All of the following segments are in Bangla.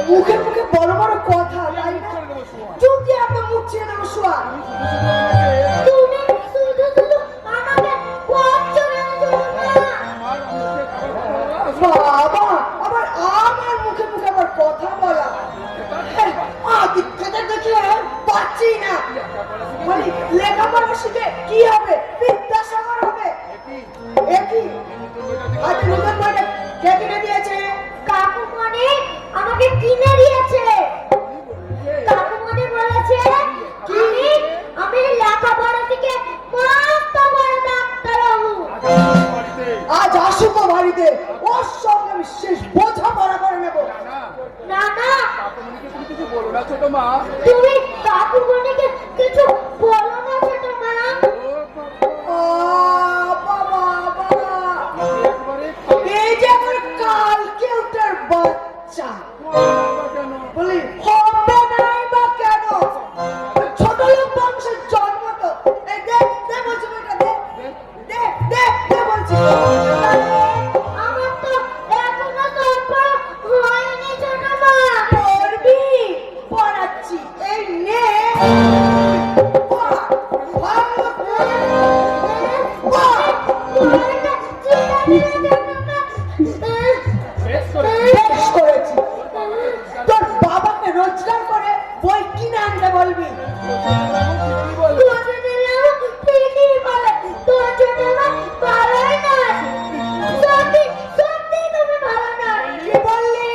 মুখে মুখে বড় বড় কথা, তাই না? চুপ দিয়ে আপনার মুখ ছেড়ে দেবো শোয়া। তুমি শুধু শুধু আমাকে বকছো কেন বাবা, আবার আমার মুখে মুখে আবার কথা বলা। আদিত্যদের দেখলে পাচ্ছি না। মানে লেখাপড়া শিখে কি হবে? বিদ্যাসাগর হবে। একই আজ নতুন বইটা কে কিনে দিয়েছে? কাকু মনে আমাকে কিনে দিয়েছে। কাকু মনে বলেছে আমি লেখাপড়া শিখে মস্ত বড় ডাক্তার হবো। আজ আসুক বাড়িতে, ওর সঙ্গে আমি শেষ বোঝাপড়া করে নেবো। না না, কিছু বলো না ছোট মা। তুমি কাকু মনেকে কিছু বলো না ছোট মা। বাবা বাবা, এই যে আমার কালকে ওটার বাচ্চা বলি হবে নাই বা কেন? ছোট লোক বংশের জন্ম তো। এই দে দে বলছি, বেটা দে দে দে দে বলছি। আমার তো এখনো তারপর হয়নি ছোট মা। পড়বি, পড়াচ্ছি, এই নে পড়, ভালো করে পড়। বেশ করেছি। তোর বাবাকে রোজগার করে বই কিনে আনতে বলবি। কি বললি?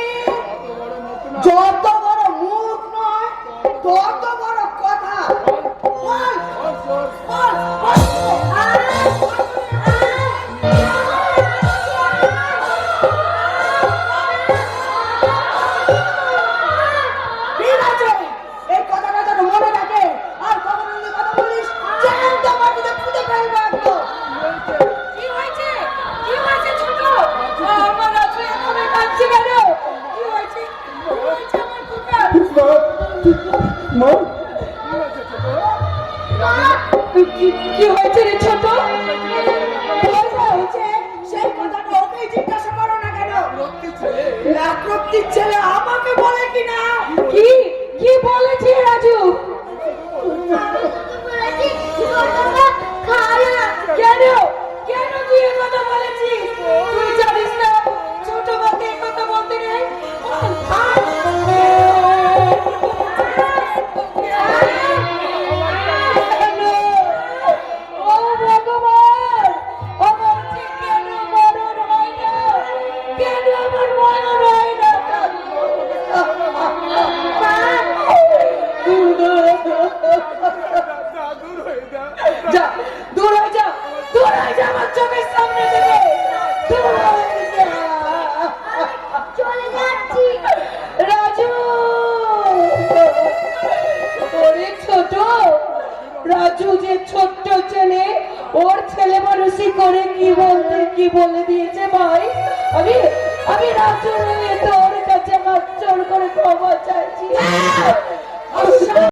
যত বড় মুখ নয় তত বড় কথা। বল, বল, বল। ঠিক আছে, এই কথাটা যেন মনে থাকে। আর কখনো যদি কথা বলিস জ্যান্ত মাটিতে পুঁতে ফেলবো একদম। কি হয়েছে? কি হয়েছে ছোট? আমার রাজু এভাবে কাঁদছে কেন? কি হয়েছে? কি হয়েছে আমার কুকুর? কি হয়েছে রে ছোট? পয়সা হয়েছে, সেই কথাটা ওকেই জিজ্ঞাসা করো না কেন? লাকড়ির ছেলে আমাকে বলে কিনা? কি কি বলেছে রাজু? কেন কেন তুই এ কথা বলেছিস? তুই জানিস না ছোট মাকে এ কথা বলতে নেই? ও ভগবান, আমার যে কেন মরণ হয় না? কেন আমার মরণ হয় না? যা, দূর হয়ে যা, দূর হয়ে যা আমার চোখের সামনে থেকে, দূর হয়ে যা। চলে যাচ্ছি। রাজু, ওরে ছোট, রাজু যে ছোট্ট ছেলে, ওর ছেলে মানুষই করে কি বলে দিয়েছে ভাই? আমি আমি রাজুর হয়ে তোর কাছে হাত জোড় করে ক্ষমা চাইছি।